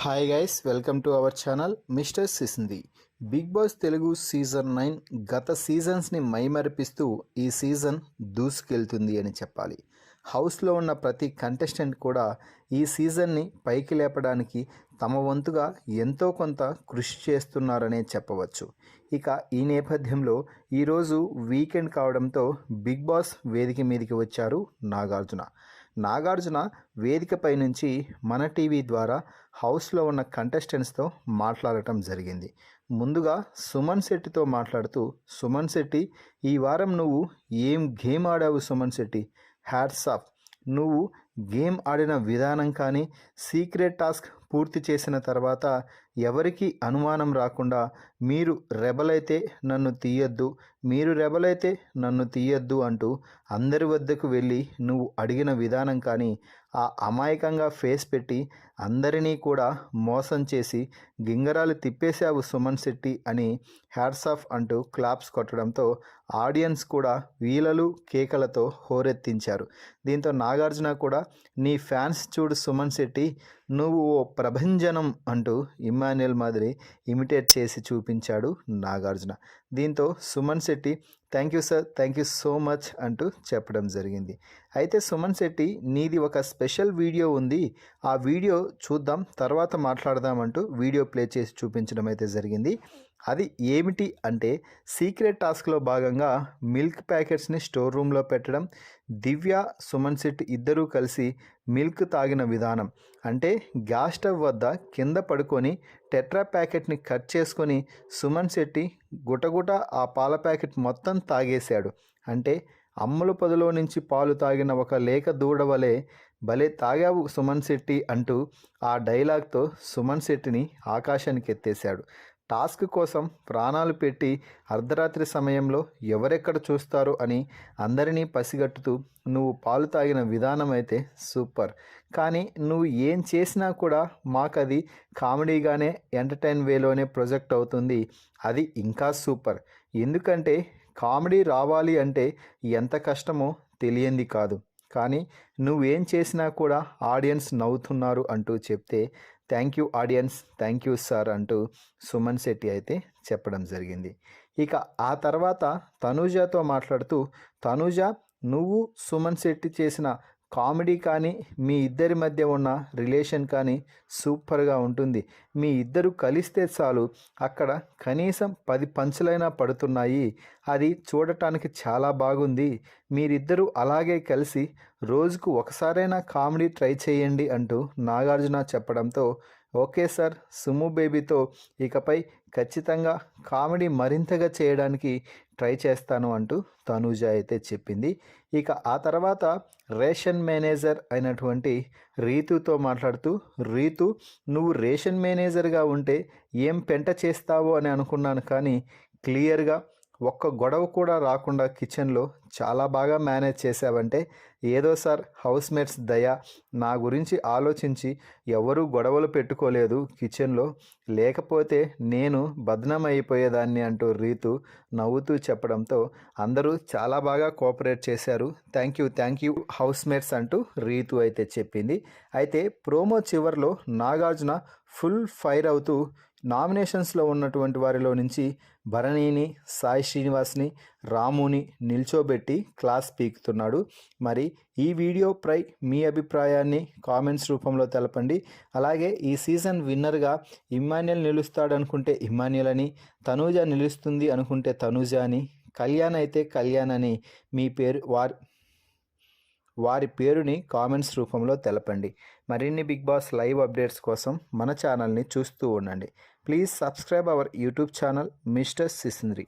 Hi guys, welcome to our channel mister సిసింది. Bigg Boss Telugu season 9 గత సీజన్స్ని మైమరిపిస్తూ ఈ season దూసుకెళ్తుంది అని చెప్పాలి. హౌస్లో ఉన్న ప్రతి కంటెస్టెంట్ కూడా ఈ సీజన్ని పైకి లేపడానికి తమ వంతుగా ఎంతో కొంత కృషి చేస్తున్నారనే చెప్పవచ్చు. ఇక ఈ నేపథ్యంలో ఈరోజు వీకెండ్ కావడంతో బిగ్ బాస్ వేదిక మీదకి వచ్చారు నాగార్జున వేదికపై నుంచి మన టీవీ ద్వారా హౌస్లో ఉన్న కంటెస్టెంట్స్తో మాట్లాడటం జరిగింది. ముందుగా సుమన్ శెట్టితో మాట్లాడుతూ, సుమన్ శెట్టి, ఈ వారం నువ్వు ఏం గేమ్ ఆడావు సుమన్ శెట్టి, హ్యాట్స్ ఆఫ్. నువ్వు గేమ్ ఆడిన విధానం కానీ, సీక్రెట్ టాస్క్ పూర్తి చేసిన తర్వాత ఎవరికి అనుమానం రాకుండా మీరు రెబల్ అయితే నన్ను తీయొద్దు అంటూ అందరి వద్దకు వెళ్ళి నువ్వు అడిగిన విధానం కానీ, ఆ అమాయకంగా ఫేస్ పెట్టి అందరినీ కూడా మోసం చేసి గింగరాలు తిప్పేశావు సుమన్ శెట్టి అని హ్యాట్స్ ఆఫ్ అంటూ క్లాప్స్ కొట్టడంతో ఆడియన్స్ కూడా వీలలు కేకలతో హోరెత్తించారు. దీంతో నాగార్జున కూడా, నీ ఫ్యాన్స్ చూడు సుమన్ శెట్టి, నువ్వు ఓ ప్రభంజనం అంటూ ఇమ్మాన్యుయల్ మాదిరి ఇమిటేట్ చేసి చూపించాడు నాగార్జున. దీంతో Suman Shetty, thank you sir, thank you so much అంటూ చెప్పడం జరిగింది. అయితే సుమన్ శెట్టి, నీది ఒక స్పెషల్ వీడియో ఉంది, ఆ వీడియో చూద్దాం, తర్వాత మాట్లాడదామంటూ వీడియో ప్లే చేసి చూపించడం అయితే జరిగింది. అది ఏమిటి అంటే, సీక్రెట్ టాస్క్లో భాగంగా మిల్క్ ప్యాకెట్స్ని స్టోర్ రూమ్లో పెట్టడం, దివ్య సుమన్ శెట్టి ఇద్దరూ కలిసి మిల్క్ తాగిన విధానం. అంటే గ్యాస్ స్టవ్ వద్ద కింద పడుకొని టెట్రా ప్యాకెట్ని కట్ చేసుకొని సుమన్ శెట్టి గుటగుట ఆ పాల ప్యాకెట్ మొత్తం తాగేశాడు. అంటే అమ్ముల పొదిలో నుంచి పాలు తాగిన ఒక లేక దూడవలే భలే తాగావు సుమన్ శెట్టి అంటూ ఆ డైలాగ్తో సుమన్ శెట్టిని ఆకాశానికి ఎత్తేశాడు. టాస్క్ కోసం ప్రాణాలు పెట్టి అర్ధరాత్రి సమయంలో ఎవరెక్కడ చూస్తారో అని అందరినీ పసిగట్టుతూ నువ్వు పాలు తాగిన విధానం అయితే సూపర్. కానీ నువ్వు ఏం చేసినా కూడా మాకది కామెడీగానే, ఎంటర్టైన్ వేలోనే ప్రొజెక్ట్ అవుతుంది. అది ఇంకా సూపర్. ఎందుకంటే కామెడీ రావాలి అంటే ఎంత కష్టమో తెలియంది కాదు. కానీ నువ్వేం చేసినా కూడా ఆడియన్స్ నవ్వుతున్నారు అంటూ చెప్తే, thank you audience, thank you sir అంటూ సుమన్ శెట్టి అయితే చెప్పడం జరిగింది. ఇక ఆ తర్వాత తనూజతో మాట్లాడుతూ, తనూజ, నువ్వు సుమన్ శెట్టి చేసిన కామెడీ కానీ, మీ ఇద్దరి మధ్య ఉన్న రిలేషన్ కానీ సూపర్గా ఉంటుంది. మీ ఇద్దరు కలిస్తే చాలు అక్కడ కనీసం 10 పంచులైనా పడుతున్నాయి. అది చూడటానికి చాలా బాగుంది. మీరిద్దరూ అలాగే కలిసి రోజుకు ఒకసారైనా కామెడీ ట్రై చేయండి అంటూ నాగార్జున చెప్పడంతో, ఓకే సార్, సుము బేబీతో ఇకపై ఖచ్చితంగా కామెడీ మరింతగా చేయడానికి ట్రై చేస్తాను అంటూ తనూజ అయితే చెప్పింది. ఇక ఆ తర్వాత రేషన్ మేనేజర్ అయినటువంటి రీతుతో మాట్లాడుతూ, రీతు, నువ్వు రేషన్ మేనేజర్గా ఉంటే ఏం పెంట చేస్తావో అని అనుకున్నాను, కానీ క్లియర్గా ఒక్క గొడవ కూడా రాకుండా కిచెన్లో చాలా బాగా మేనేజ్ చేసావంటే ఏదో సార్ హౌస్ మేట్స్ దయ, నా గురించి ఆలోచించి ఎవరూ గొడవలు పెట్టుకోలేదు కిచెన్లో, లేకపోతే నేను బద్నాం అయిపోయేదాన్ని అంటూ రీతు నవ్వుతూ చెప్పడంతో అందరూ చాలా బాగా కోఆపరేట్ చేశారు. థ్యాంక్ యూ హౌస్ మేట్స్ అంటూ రీతు అయితే చెప్పింది. అయితే ప్రోమో చివర్లో నాగార్జున ఫుల్ ఫైర్ అవుతూ నామినేషన్స్లో ఉన్నటువంటి వారిలో నుంచి భరణిని, సాయి శ్రీనివాస్ని, రాముని నిల్చోబెట్టి క్లాస్ పీకుతున్నాడు. మరి ఈ వీడియోపై మీ అభిప్రాయాన్ని కామెంట్స్ రూపంలో తెలపండి. అలాగే ఈ సీజన్ విన్నర్గా ఇమ్మాన్యుయల్ నిలుస్తాడనుకుంటే ఇమ్మాన్యుయల్ అని, తనూజ నిలుస్తుంది అనుకుంటే తనూజ అని, కళ్యాణ్ అయితే కళ్యాణ్ అని మీ పేరు వారి పేరుని కామెంట్స్ రూపంలో తెలపండి. మరిన్ని బిగ్ బాస్ లైవ్ అప్డేట్స్ కోసం మన ఛానల్ని చూస్తూ ఉండండి. Please subscribe our YouTube channel mister సిసింద్రి.